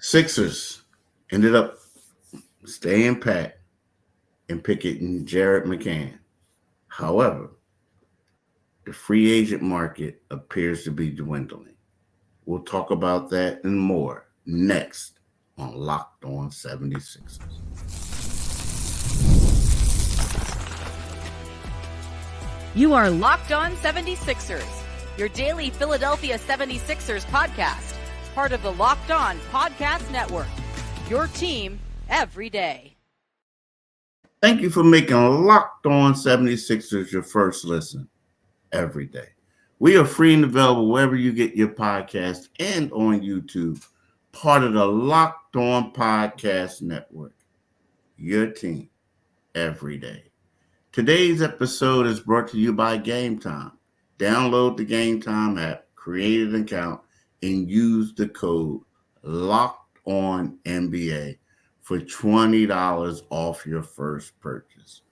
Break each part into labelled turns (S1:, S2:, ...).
S1: Sixers ended up staying pat and picking Jared McCain. However, the free agent market appears to be dwindling. We'll talk about that and more next on Locked On 76ers.
S2: You are Locked On 76ers, your daily Philadelphia 76ers podcast, part of the Locked On Podcast Network, your team every day.
S1: Thank you for making Locked On 76ers your first listen every day. We are free and available wherever you get your podcast and on YouTube, part of the Locked On Podcast Network, your team every day. Today's episode is brought to you by Gametime. Download the Gametime app, create an account, and use the code LOCKEDONNBA for $20 off your first purchase.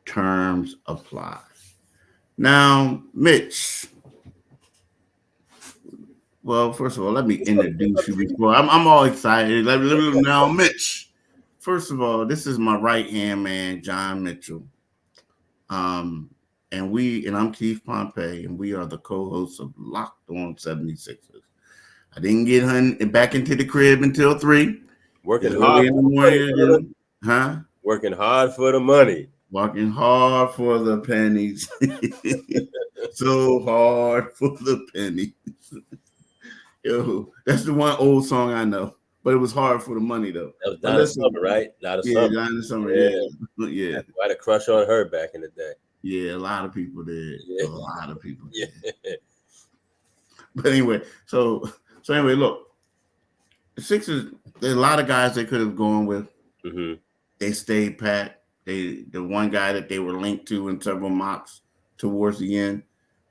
S1: Terms apply. Now, Mitch. Well, first of all, let me introduce you before. I'm all excited. Now, Mitch. First of all, this is my right-hand man, John Mitchell. And I'm Keith Pompey, and we are the co-hosts of Locked On 76ers. I didn't get back into the crib until 3.
S3: Working hard
S1: in the morning,
S3: Working hard for the money.
S1: Working hard for the pennies. So hard for the pennies. Yo, that's the one old song I know. But it was hard for the money, though.
S3: That was Donna Summer, right?
S1: Donna Summer, yeah.
S3: I had a crush on her back in the day.
S1: Yeah, a lot of people did.
S3: Yeah.
S1: A lot of people did.
S3: Yeah.
S1: But anyway, so anyway, look. The Sixers, there's a lot of guys they could have gone with.
S3: Mm-hmm.
S1: They stayed pat. The one guy that they were linked to in several mocks towards the end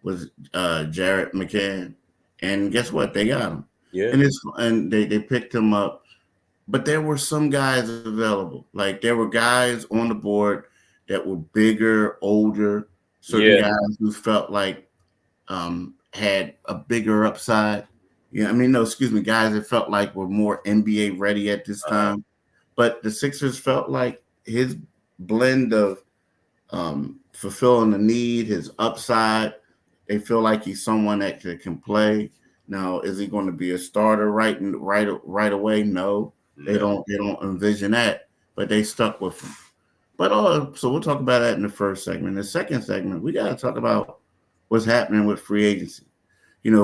S1: was Jared McCain. And guess what? They got him.
S3: Yeah.
S1: And they picked him up. But there were some guys available. Like there were guys on the board that were bigger, older, certain guys who felt like had a bigger upside. Guys that felt like were more NBA ready at this time. But the Sixers felt like his blend of fulfilling the need, his upside, they feel like he's someone that can play. Now, is he going to be a starter right away? No, they don't envision that, but they stuck with him. But so we'll talk about that in the first segment. In the second segment, we got to talk about what's happening with free agency.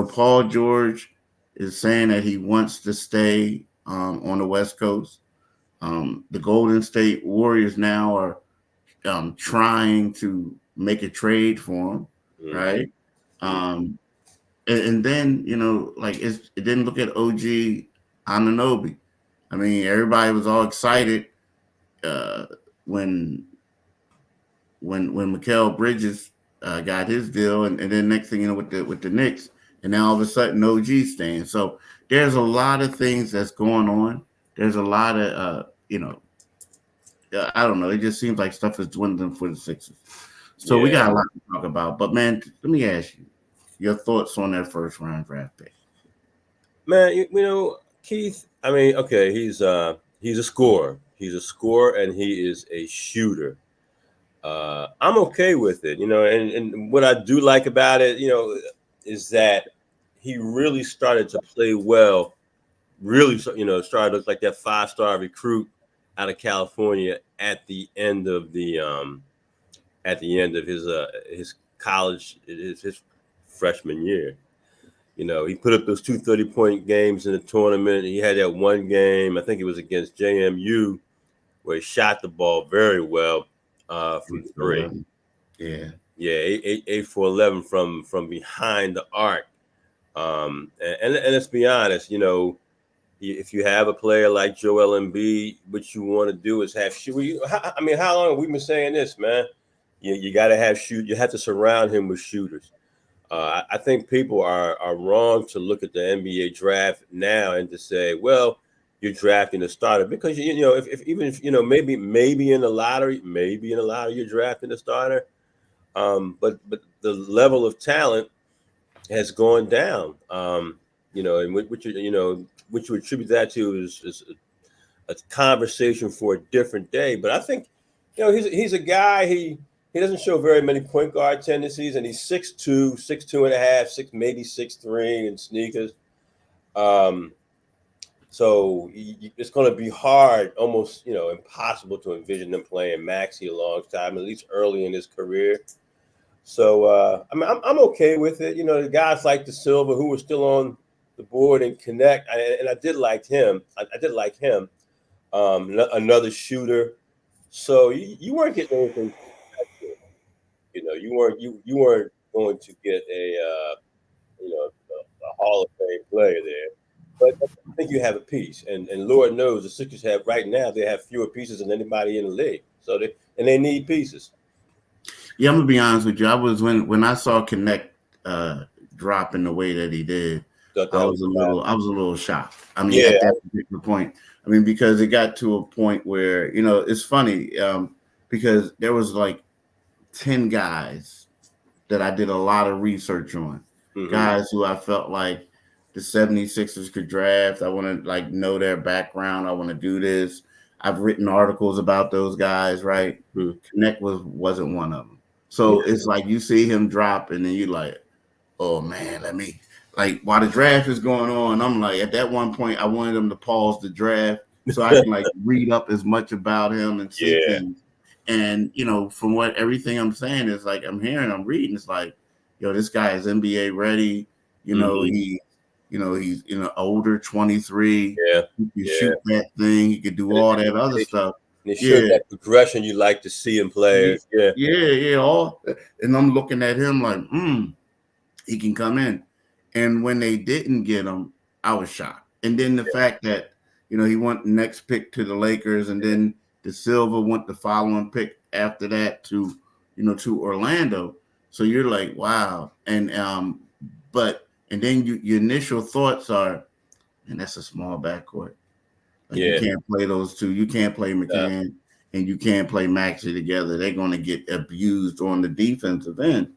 S1: Paul George is saying that he wants to stay on the West Coast. The Golden State Warriors now are trying to make a trade for him, right? And then, it didn't look at OG Anunoby. I mean, everybody was all excited when Mikal Bridges got his deal, and then next thing you know, with the Knicks, and now all of a sudden OG staying. So there's a lot of things that's going on. There's a lot of I don't know. It just seems like stuff is dwindling for the Sixers. So we got a lot to talk about. But man, let me ask you your thoughts on that first round draft pick.
S3: Man, Keith. I mean, okay, he's a scorer. He's a scorer, and he is a shooter. I'm okay with it, and what I do like about it, is that he really started to play well. Really, started to look like that 5-star recruit out of California at the end of his college, his freshman year. He put up those 2 30-point games in the tournament. He had that one game, I think it was against JMU, where he shot the ball very well from 3.
S1: Yeah.
S3: Yeah, 8 for 11 from behind the arc. And let's be honest, if you have a player like Joel Embiid, what you want to do is have shoot. How long have we been saying this, man? You got to have shoot. You have to surround him with shooters. I think people are wrong to look at the NBA draft now and to say, well, you're drafting a starter because if maybe in the lottery you're drafting a starter, but the level of talent has gone down. and what you attribute that to is a conversation for a different day. But I think, he's a guy. He doesn't show very many point guard tendencies, and he's 6'2", 6'2.5", maybe 6'3" in sneakers. So it's going to be hard, almost impossible to envision them playing Maxey a long time, at least early in his career. So I'm okay with it. The guys like the Silva who were still on the board and Connect, and I did like him. I did like him. Another shooter. So you weren't getting anything. You weren't going to get a Hall of Fame player there. But I think you have a piece, and Lord knows the Sixers have right now. They have fewer pieces than anybody in the league. So they need pieces.
S1: Yeah, I'm gonna be honest with you. I was when I saw Connect drop in the way that he did, I was a little shocked. I mean, at that particular point, because it got to a point where it's funny because there was like 10 guys that I did a lot of research on, guys who I felt like the 76ers could draft. I want to know their background. I want to do this. I've written articles about those guys, right? Connect wasn't one of them. So it's like you see him drop and then you're like, oh man, while the draft is going on, I'm like, at that one point, I wanted them to pause the draft so I can read up as much about him and see things. And, from everything I'm saying is I'm reading, it's like, this guy is NBA ready. He's older, 23.
S3: Yeah.
S1: He can shoot that thing. He could do all that other stuff.
S3: And it showed that progression you like to see in players.
S1: And I'm looking at him like, he can come in. And when they didn't get him, I was shocked. And then the fact that, he went the next pick to the Lakers, and then the Silva went the following pick after that to Orlando. So you're like, wow. And then your initial thoughts are, and that's a small backcourt. You can't play those two. You can't play McCain and you can't play Maxey together. They're going to get abused on the defensive end.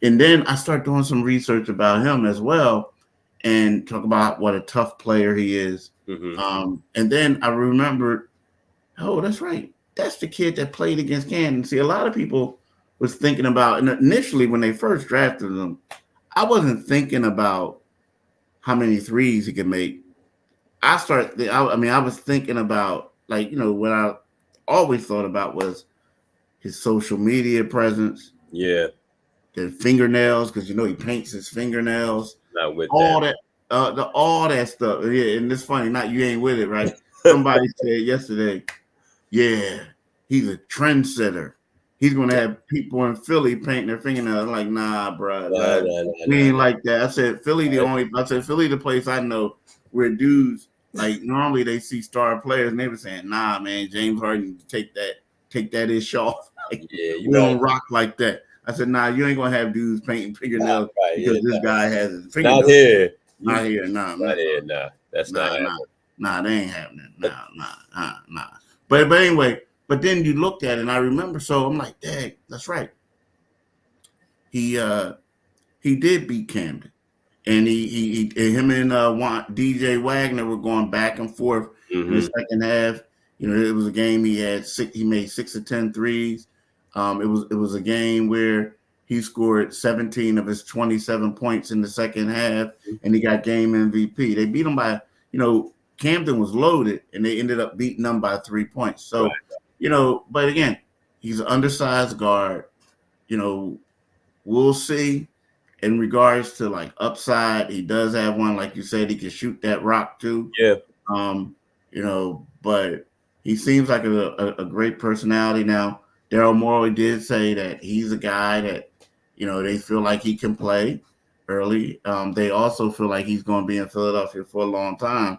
S1: And then I start doing some research about him as well and talk about what a tough player he is. And then I remembered, oh, that's right. That's the kid that played against Canton. See, a lot of people was thinking about, and initially when they first drafted him, I wasn't thinking about how many threes he could make. I was thinking about what I always thought about was his social media presence.
S3: Yeah.
S1: The fingernails, because he paints his fingernails.
S3: Not with
S1: all that all that stuff. Yeah, and it's funny, you ain't with it, right? Somebody said yesterday, he's a trendsetter. He's gonna have people in Philly painting their fingernails. I'm like, nah, bro. We ain't like that. I said Philly the place I know where dudes normally they see star players and they were saying, nah, man, James Harden take that ish off. We don't rock like that. I said, nah, you ain't gonna have dudes painting fingernails because this guy has his fingernails. Not here. Nah.
S3: That's not happening.
S1: Nah, they ain't happening. Nah. But anyway, but then you looked at it and I remember, so I'm like, dang, that's right. He did beat Camden. And him and DJ Wagner were going back and forth in the second half. It was a game he made 6 of 10 threes. It was a game where he scored 17 of his 27 points in the second half, and he got game MVP. They beat him by, Camden was loaded, and they ended up beating them by 3 points. So, but again, he's an undersized guard. We'll see. In regards to upside, he does have one, like you said, he can shoot that rock too.
S3: Yeah.
S1: But he seems like a great personality. Now, Daryl Morey did say that he's a guy that, they feel like he can play early. They also feel like he's going to be in Philadelphia for a long time.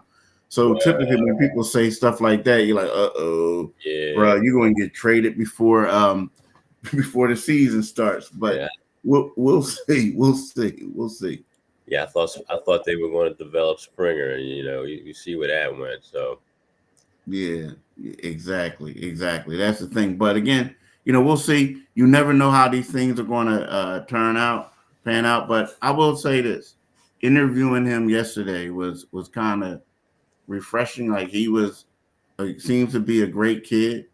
S1: So typically when people say stuff like that, you're like, bro, you're going to get traded before the season starts. But we'll see.
S3: Yeah, I thought they were going to develop Springer, and you see where that went. So
S1: yeah, exactly. That's the thing. But again, we'll see. You never know how these things are going to pan out. But I will say this: interviewing him yesterday was kind of refreshing. Like seems to be a great kid.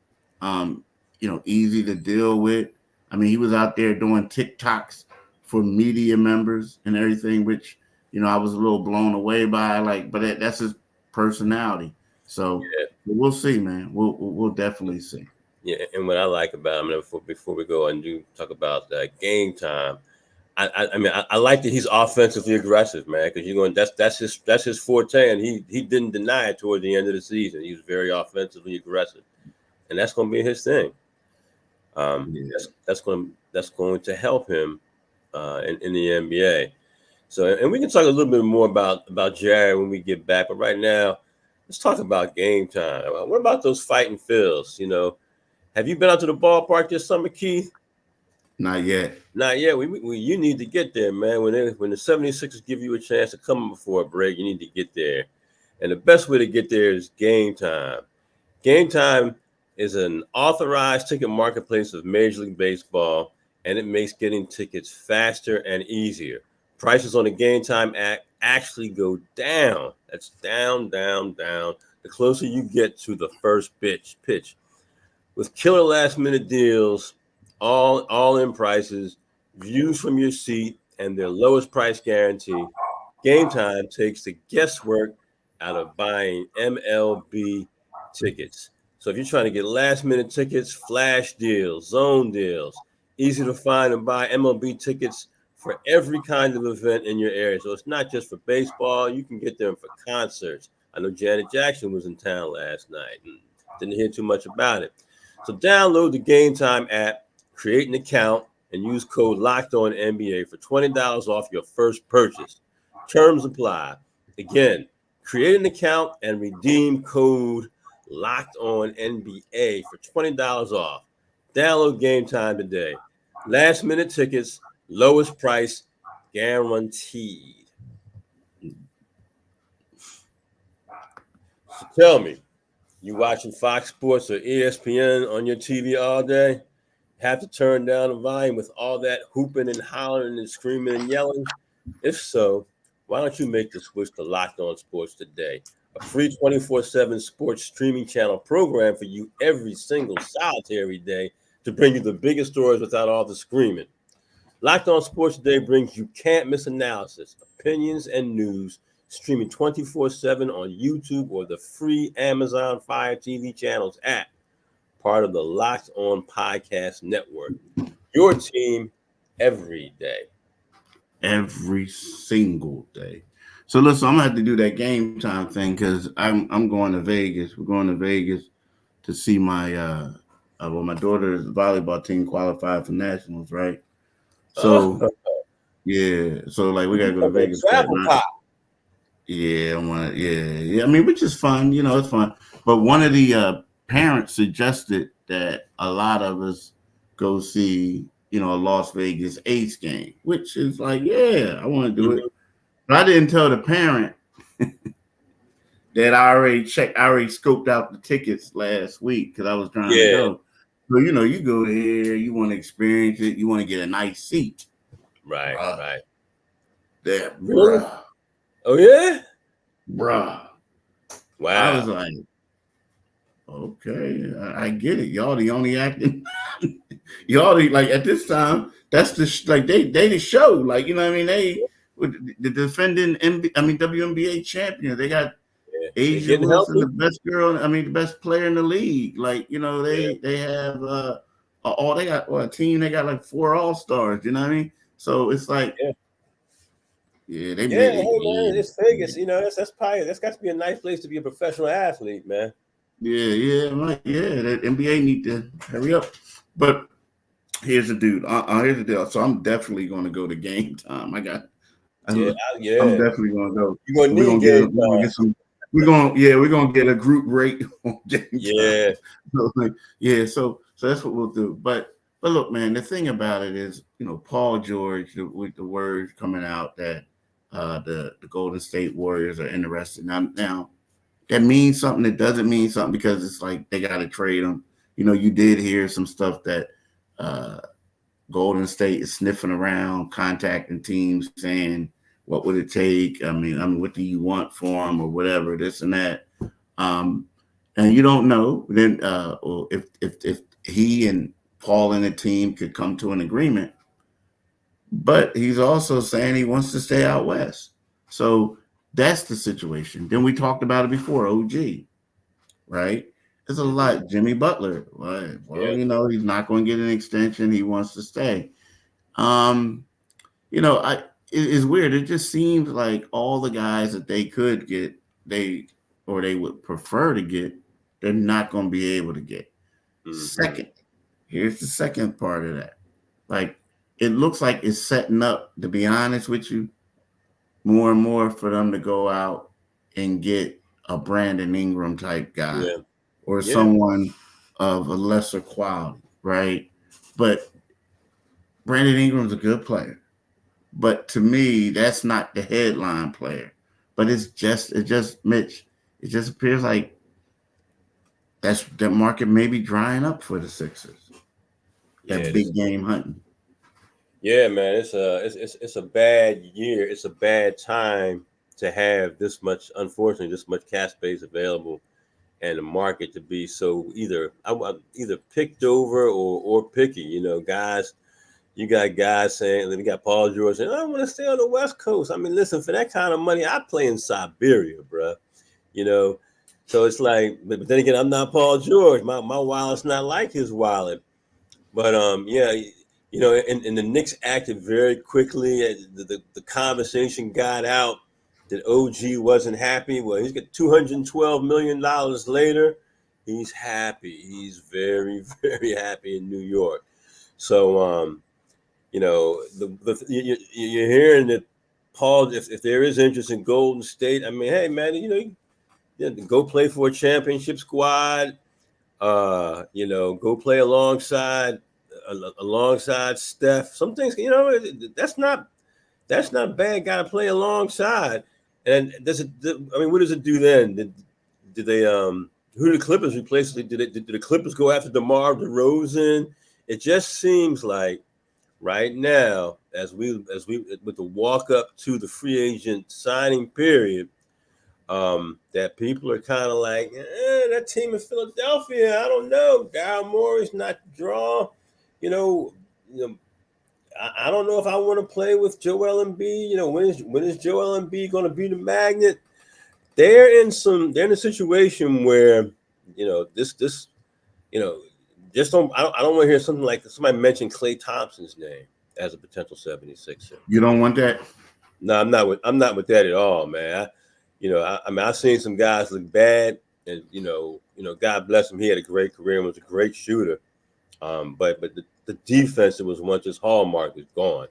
S1: Easy to deal with. I mean, he was out there doing TikToks for media members and everything, which I was a little blown away by. Like, but that's his personality. So we'll see, man. We'll definitely see.
S3: Yeah, and what I like about him, before we go and talk about game time, I like that he's offensively aggressive, man. Because you're going, that's his forte, and he didn't deny it toward the end of the season. He was very offensively aggressive, and that's going to be his thing. That's going to help him in the NBA. So, and we can talk a little bit more about Jared when we get back. But right now, let's talk about game time. What about those fighting Phils? Have you been out to the ballpark this summer, Keith?
S1: Not yet.
S3: Not yet. You need to get there, man. When the 76ers give you a chance to come before a break, you need to get there. And the best way to get there is Game Time. Game Time is an authorized ticket marketplace of Major League Baseball, and it makes getting tickets faster and easier. Prices on the Game Time app actually go down. That's down, down, down, the closer you get to the first pitch. With killer last-minute deals, all in prices, views from your seat, and their lowest price guarantee, Game Time takes the guesswork out of buying MLB tickets. So if you're trying to get last-minute tickets, flash deals, zone deals, easy to find and buy MLB tickets for every kind of event in your area. So it's not just for baseball. You can get them for concerts. I know Janet Jackson was in town last night and didn't hear too much about it. So download the Game Time app, create an account, and use code LOCKEDONNBA for $20 off your first purchase. Terms apply. Again, create an account and redeem code LOCKEDONNBA for $20 off. Download Game Time today. Last minute tickets, lowest price, guaranteed. So tell me, you watching Fox Sports or ESPN on your TV all day? Have to turn down the volume with all that hooping and hollering and screaming and yelling? If so, why don't you make the switch to Locked On Sports today? A free 24/7 sports streaming channel program for you every single solitary day to bring you the biggest stories without all the screaming. Locked On Sports Today brings you can't-miss analysis, opinions, and news, streaming 24/7 on YouTube or the free Amazon Fire TV channels app, part of the Locked On Podcast Network. Your team every day.
S1: Every single day. So listen, I'm gonna have to do that Game Time thing because I'm going to Vegas. We're going to Vegas to see my my daughter's volleyball team qualified for nationals, right? So yeah, so like we gotta go to Vegas. Yeah, I mean, which is fun, it's fun. But one of the parents suggested that a lot of us go see, a Las Vegas Ace game, which is like, yeah, I want to do it. But I didn't tell the parent that I already scoped out the tickets last week because I was trying to go. So, you go here, you want to experience it, you want to get a nice seat.
S3: Right, right.
S1: There,
S3: really? Bruh. Oh, yeah?
S1: Bruh. Wow. I was like, okay, I get it. Y'all the only acting. Y'all like at this time, that's they the show. Like, you know what I mean? They the defending WNBA champion. They got Asia Wilson, the best girl. I mean, the best player in the league. Like, they have they got a team. They got like 4 All-Stars. You know what I mean? So it's like,
S3: hey man, it's Vegas. That's got to be a nice place to be a professional athlete, man.
S1: Yeah. That NBA need to hurry up. But here's the deal. So I'm definitely going to go to Game Time. I'm definitely going to go.
S3: You're going to need Game Time.
S1: We're going to get a group rate on Game Time. So that's what we'll do. But look, man, the thing about it is, Paul George, with the words coming out that the Golden State Warriors are interested. Now that means something. It doesn't mean something because it's like they got to trade him. You did hear some stuff that Golden State is sniffing around, contacting teams saying what would it take? I mean, what do you want for him or whatever, this and that. And you don't know then or if he and Paul and the team could come to an agreement. But he's also saying he wants to stay out west. So that's the situation. Then we talked about it before, OG, right? There's a lot. Jimmy Butler, well, he's not going to get an extension. He wants to stay. Um, it's weird. It just seems like all the guys that they could get, they would prefer to get, they're not going to be able to get. Second, here's the second part of that. Like, it looks like it's setting up, to be honest with you, more and more for them to go out and get a Brandon Ingram type guy or someone of a lesser quality, right? But Brandon Ingram's a good player. But to me, that's not the headline player. But it just Mitch, it just appears like that market may be drying up for the Sixers. That big game hunting.
S3: Yeah, man, it's a bad year. It's a bad time to have this much cap space available, and the market to be so either picked over or picky. Guys, you got guys saying, we got Paul George saying, I want to stay on the West Coast. I mean, listen, for that kind of money, I play in Siberia, bro. So it's like, but then again, I'm not Paul George. My wallet's not like his wallet. But and the Knicks acted very quickly. The conversation got out that OG wasn't happy. Well, he's got $212 million later. He's happy. He's very, very happy in New York. So, you're hearing that Paul, if there is interest in Golden State, I mean, hey, man, go play for a championship squad. Go play alongside Steph. Some things, that's not bad. Got to play alongside. And what does it do then? Did they who did the Clippers replace? Did the Clippers go after DeMar DeRozan? It just seems like right now, as we with the walk up to the free agent signing period, that people are kind of like, that team in Philadelphia, I don't know. Daryl Morey's not the draw. I don't know if I want to play with Joel Embiid. When is Joel Embiid going to be the magnet? They're in a situation where, just don't. I don't want to hear something like somebody mention Klay Thompson's name as a potential 76er.
S1: You don't want that?
S3: No, I'm not with that at all, man. I've seen some guys look bad, and God bless him. He had a great career and was a great shooter. But the defense that was once his hallmark is gone.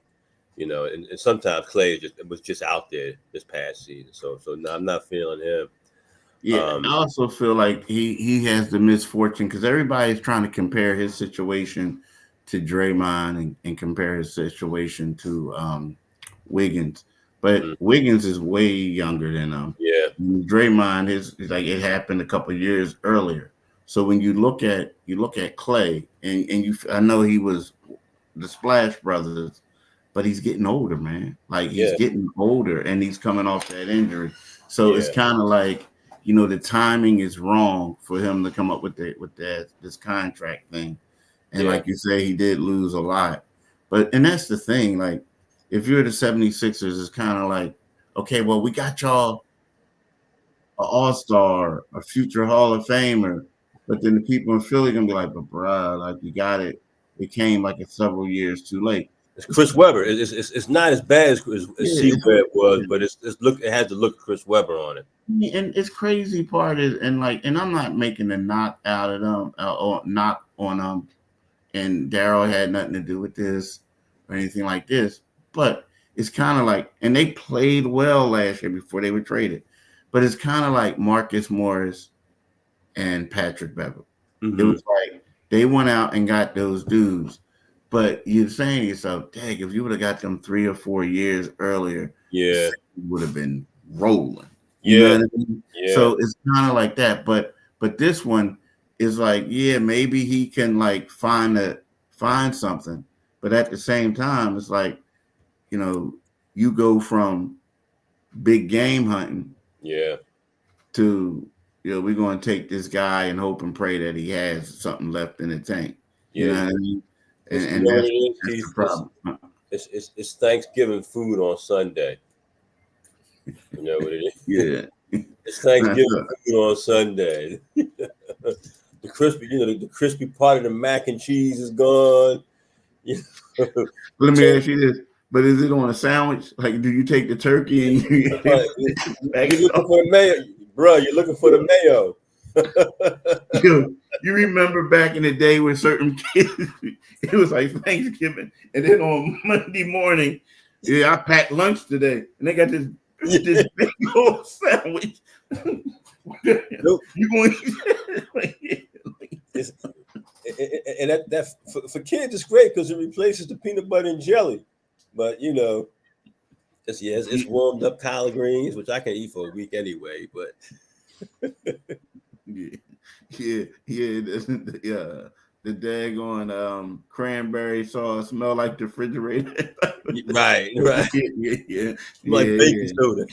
S3: And sometimes Klay was just out there this past season. So no, I'm not feeling him.
S1: Yeah, I also feel like he has the misfortune because everybody's trying to compare his situation to Draymond and compare his situation to Wiggins. But Wiggins is way younger than him.
S3: Yeah.
S1: Draymond is like it happened a couple of years earlier. So when you look at Klay and I know he was the Splash Brothers, but he's getting older, man. Like he's getting older and he's coming off that injury. So it's kind of like, the timing is wrong for him to come up with this contract thing. And like you say, he did lose a lot. And that's the thing, like if you're the 76ers, it's kind of like, okay, well, we got y'all an all-star, a future Hall of Famer. But then the people in Philly are going to be like, but bruh, like you got it. It came like several years too late.
S3: It's Chris Webber. It's not as bad as C-Web was, but it has the look of Chris Webber on it.
S1: And it's crazy part is, and I'm not making a knock out of them or knock on them. And Daryl had nothing to do with this or anything like this. But it's kind of like, and they played well last year before they were traded. But it's kind of like Marcus Morris and Patrick Beverley. Mm-hmm. It was like they went out and got those dudes. But you're saying to yourself, dang, if you would have got them 3 or 4 years earlier, it would have been rolling. You know what I mean? Yeah. So it's kind of like that. But this one is like, maybe he can like find something. But at the same time, it's like, you go from big game hunting.
S3: Yeah.
S1: To we're going to take this guy and hope and pray that he has something left in the tank. You know what I mean? And
S3: what
S1: that's
S3: it is,
S1: the problem.
S3: It's Thanksgiving food on Sunday. You know what it is?
S1: Yeah.
S3: It's Thanksgiving food on Sunday. The crispy part of the mac and cheese is gone.
S1: Let me ask you this. But is it on a sandwich? Like, do you take the turkey and you're
S3: looking for the mayo, bro? You're looking for the mayo.
S1: You remember back in the day when certain kids, it was like Thanksgiving, and then on Monday morning, I packed lunch today, and they got this big old sandwich.
S3: Nope.
S1: You going?
S3: And that for kids it's great because it replaces the peanut butter and jelly, but it's warmed up collard greens, which I can eat for a week anyway. But
S1: the daggone cranberry sauce smell like the refrigerator.
S3: right.
S1: Yeah.
S3: Like baking soda.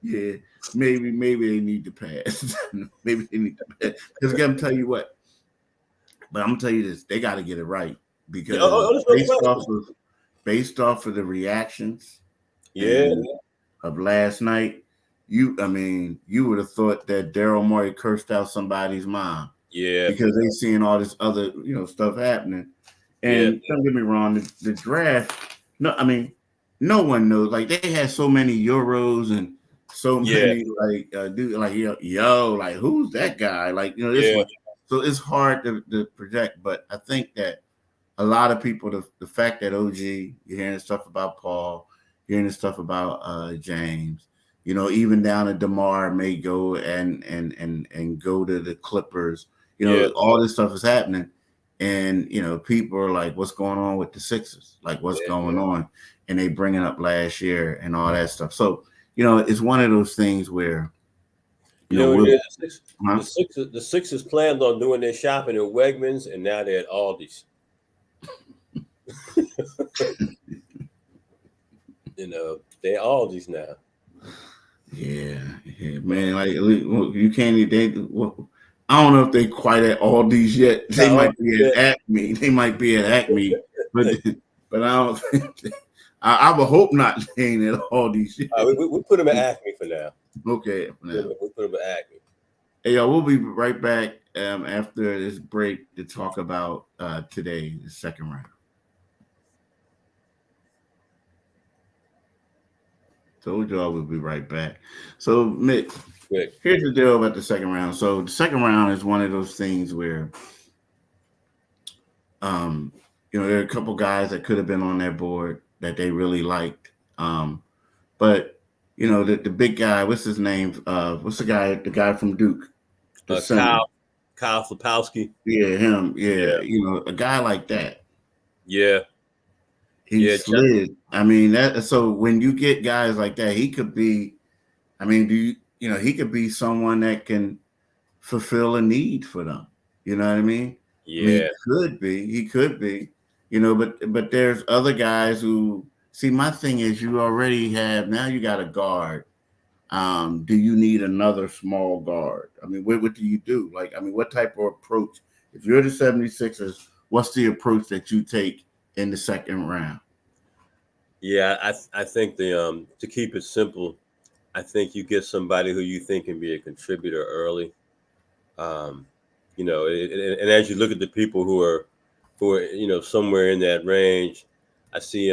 S1: Yeah. Maybe they need to pass. Maybe they need to pass. Because I'm gonna tell you what. But I'm gonna tell you this: they got to get it right because based off of the reactions, of last night, you would have thought that Daryl Morey cursed out somebody's mom, because they seeing all this other stuff happening. And don't get me wrong, the draft. No one knows. Like they had so many Euros and so many like who's that guy? Like this one. So it's hard to project, but I think that a lot of people, the fact that OG, you're hearing stuff about Paul, hearing stuff about James, even down to DeMar may go and go to the Clippers. All this stuff is happening, and people are like, "What's going on with the Sixers? Like, what's going on?" And they bringing up last year and all that stuff. So it's one of those things where.
S3: The Sixers planned on doing their shopping at Wegmans, and now they're at Aldi's. They're Aldi's now.
S1: Yeah, man. Like you can't. I don't know if they quite at Aldi's yet. They might be at Acme. They might be at Acme, but I don't think. I would hope not. They ain't at Aldi's yet.
S3: We put them at Acme for now.
S1: Okay, for now.
S3: We put them at Acme.
S1: Hey, y'all, we'll be right back after this break to talk about today, the second round. Told y'all we'll be right back. So, Mick, here's the deal about the second round. So, the second round is one of those things where, there are a couple guys that could have been on that board that they really liked. But, the big guy, what's his name? What's the guy from Duke?
S3: Kyle Flapowski.
S1: Yeah, him. Yeah. A guy like that.
S3: Yeah.
S1: He slid. So when you get guys like that, he could be, he could be someone that can fulfill a need for them. You know what I mean?
S3: Yeah.
S1: He could be, but there's other guys who see, my thing is you already have, now you got a guard. Do you need another small guard? What do you do? What type of approach? If you're the 76ers, what's the approach that you take in the second round?
S3: Yeah, I think to keep it simple, I think you get somebody who you think can be a contributor early. And as you look at the people who are somewhere in that range, I see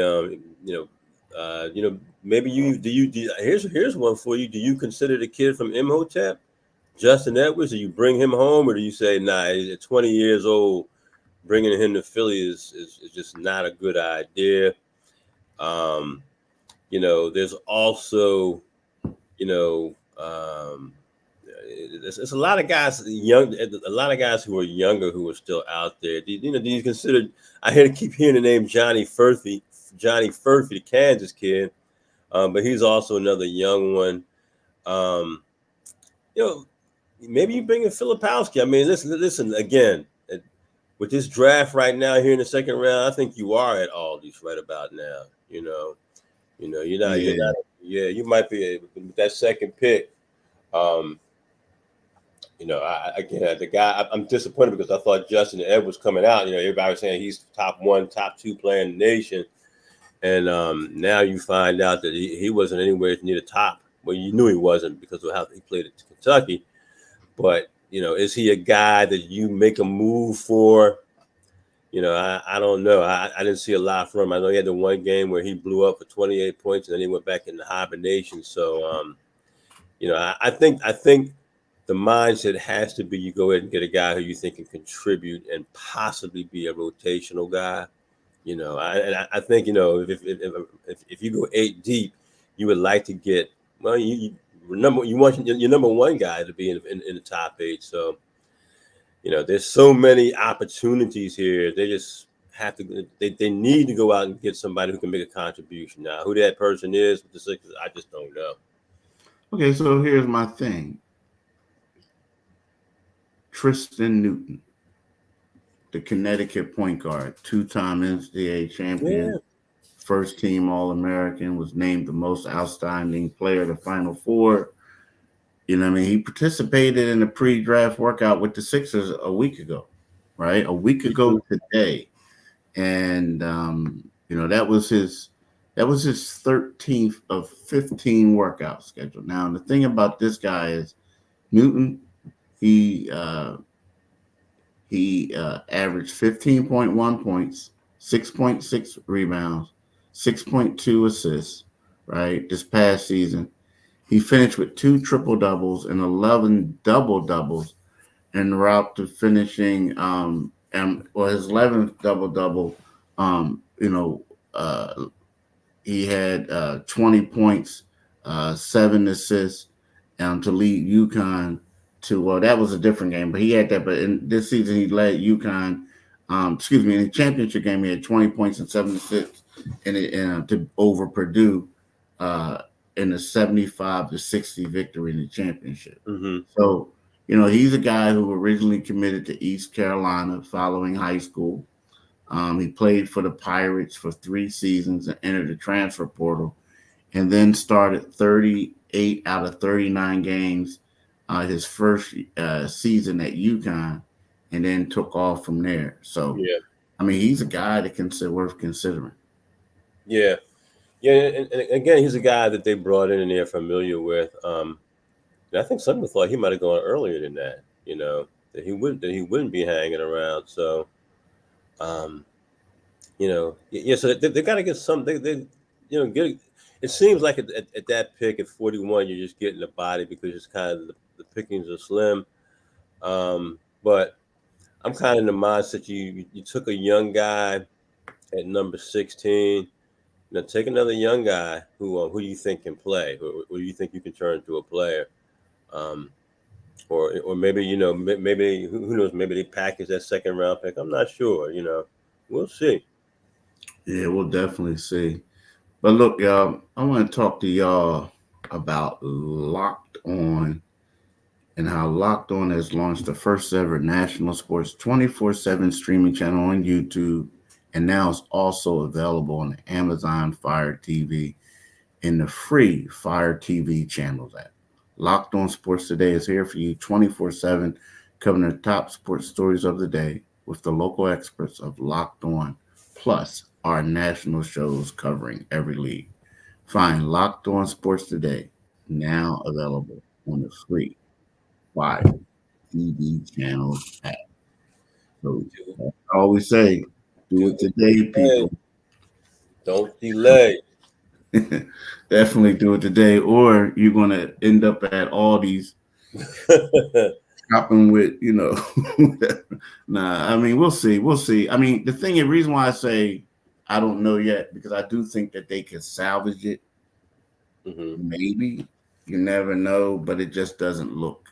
S3: maybe here's one for you. Do you consider the kid from Imhotep, Justin Edwards? Do you bring him home, or do you say, nah, he's at 20 years old, bringing him to Philly is just not a good idea? There's also, there's a lot of guys who are younger who are still out there. Do you consider? Keep hearing the name Johnny Furphy, the Kansas kid, but he's also another young one. Maybe you bring in Filipowski. Listen again. With this draft right now here in the second round, I think you are at Aldi's right about now. You're not. Yeah, you might be with that second pick. Um, the guy. I'm disappointed because I thought Justin Edwards coming out. Everybody was saying he's top one, top two player in the nation, and now you find out that he wasn't anywhere near the top. Well, you knew he wasn't because of how he played at Kentucky. But is he a guy that you make a move for? I don't know. I didn't see a lot from him. I know he had the one game where he blew up for 28 points and then he went back into hibernation. So, I think the mindset has to be you go ahead and get a guy who you think can contribute and possibly be a rotational guy. I think if you go 8 deep, you would like to get you want your number one guy to be in the top 8. So there's so many opportunities here. They just have to. They need to go out and get somebody who can make a contribution. Now, who that person is with the Sixers, I just don't know.
S1: Okay, so here's my thing. Tristan Newton, the Connecticut point guard, 2-time NCAA champion, first team All-American, was named the most outstanding player of the Final Four. He participated in the pre-draft workout with the Sixers a week ago, right? A week ago today. And, that was his 13th of 15 workout schedule. Now, the thing about this guy is Newton, he averaged 15.1 points, 6.6 rebounds, 6.2 assists, right? This past season. He finished with 2 triple-doubles and 11 double-doubles en route to finishing his 11th double-double. He had 20 points, 7 assists to lead UConn to, that was a different game, but he had that. But in this season, he led UConn, in the championship game, he had 20 points and 7 assists to over Purdue in a 75-60 victory in the championship.
S3: Mm-hmm.
S1: So, he's a guy who originally committed to East Carolina following high school. He played for the Pirates for 3 seasons and entered the transfer portal, and then started 38 out of 39 games his first season at UConn, and then took off from there. So, he's a guy that worth considering.
S3: Yeah. Yeah, and again, he's a guy that they brought in and they're familiar with. I think some people thought he might have gone earlier than that. That he wouldn't be hanging around. So, So they got to get some. They get. It seems like at that pick at 41, you're just getting the body because it's kind of the pickings are slim. But I'm kind of in the mindset you took a young guy at number 16. Take another young guy who you think can play, who you think you can turn into a player, or maybe maybe who knows, maybe they package that second round pick. I'm not sure. We'll see.
S1: Yeah, we'll definitely see. But look, y'all, I want to talk to y'all about Locked On and how Locked On has launched the first ever national sports 24/7 streaming channel on YouTube. And now it's also available on the Amazon Fire TV and the free Fire TV channels app. Locked On Sports Today is here for you 24/7, covering the top sports stories of the day with the local experts of Locked On, plus our national shows covering every league. Find Locked On Sports Today, now available on the free Fire TV channels app. So I always say, do it today, people.
S3: Don't delay.
S1: Definitely do it today, or you're going to end up at Aldi's shopping with, Nah, we'll see. We'll see. The reason why I say I don't know yet, because I do think that they could salvage it.
S3: Mm-hmm.
S1: Maybe. You never know, but it just doesn't look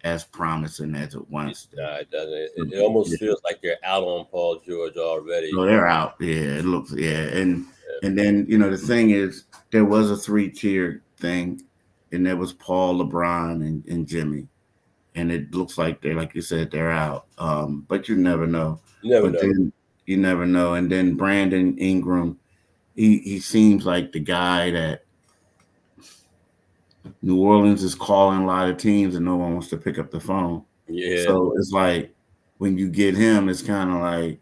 S1: as promising as it once did.
S3: It doesn't. It almost feels like they're out on Paul George already.
S1: No, they're out. Yeah, it looks. Yeah, and then the thing is, there was a 3-tier thing, and there was Paul, LeBron, and Jimmy, and it looks like they're, like you said, they're out. But you never know.
S3: You never know.
S1: You never know. And then Brandon Ingram he seems like the guy that New Orleans is calling a lot of teams and no one wants to pick up the phone.
S3: Yeah.
S1: So it's like when you get him, it's kind of like,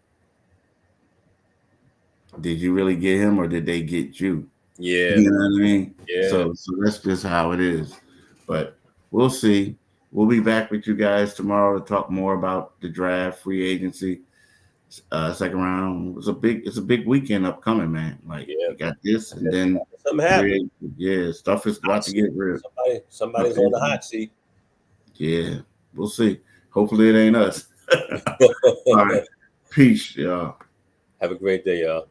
S1: did you really get him or did they get you?
S3: Yeah.
S1: You know what I mean?
S3: Yeah.
S1: So that's just how it is. But we'll see. We'll be back with you guys tomorrow to talk more about the draft, free agency, second round. It's a big weekend upcoming, man. Like you got this, and then
S3: something happened.
S1: Stuff is about to get real.
S3: Somebody's on the hot seat.
S1: Yeah, we'll see. Hopefully it ain't us. All right. Peace, y'all.
S3: Have a great day, y'all.